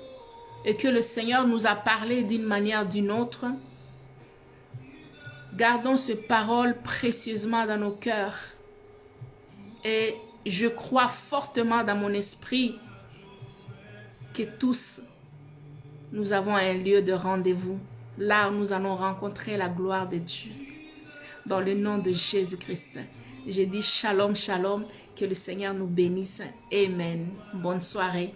et que le Seigneur nous a parlé d'une manière ou d'une autre. Gardons ces paroles précieusement dans nos cœurs. Et je crois fortement dans mon esprit que tous, nous avons un lieu de rendez-vous. Là où nous allons rencontrer la gloire de Dieu. Dans le nom de Jésus-Christ. J'ai dit shalom, shalom. Que le Seigneur nous bénisse. Amen. Bonne soirée.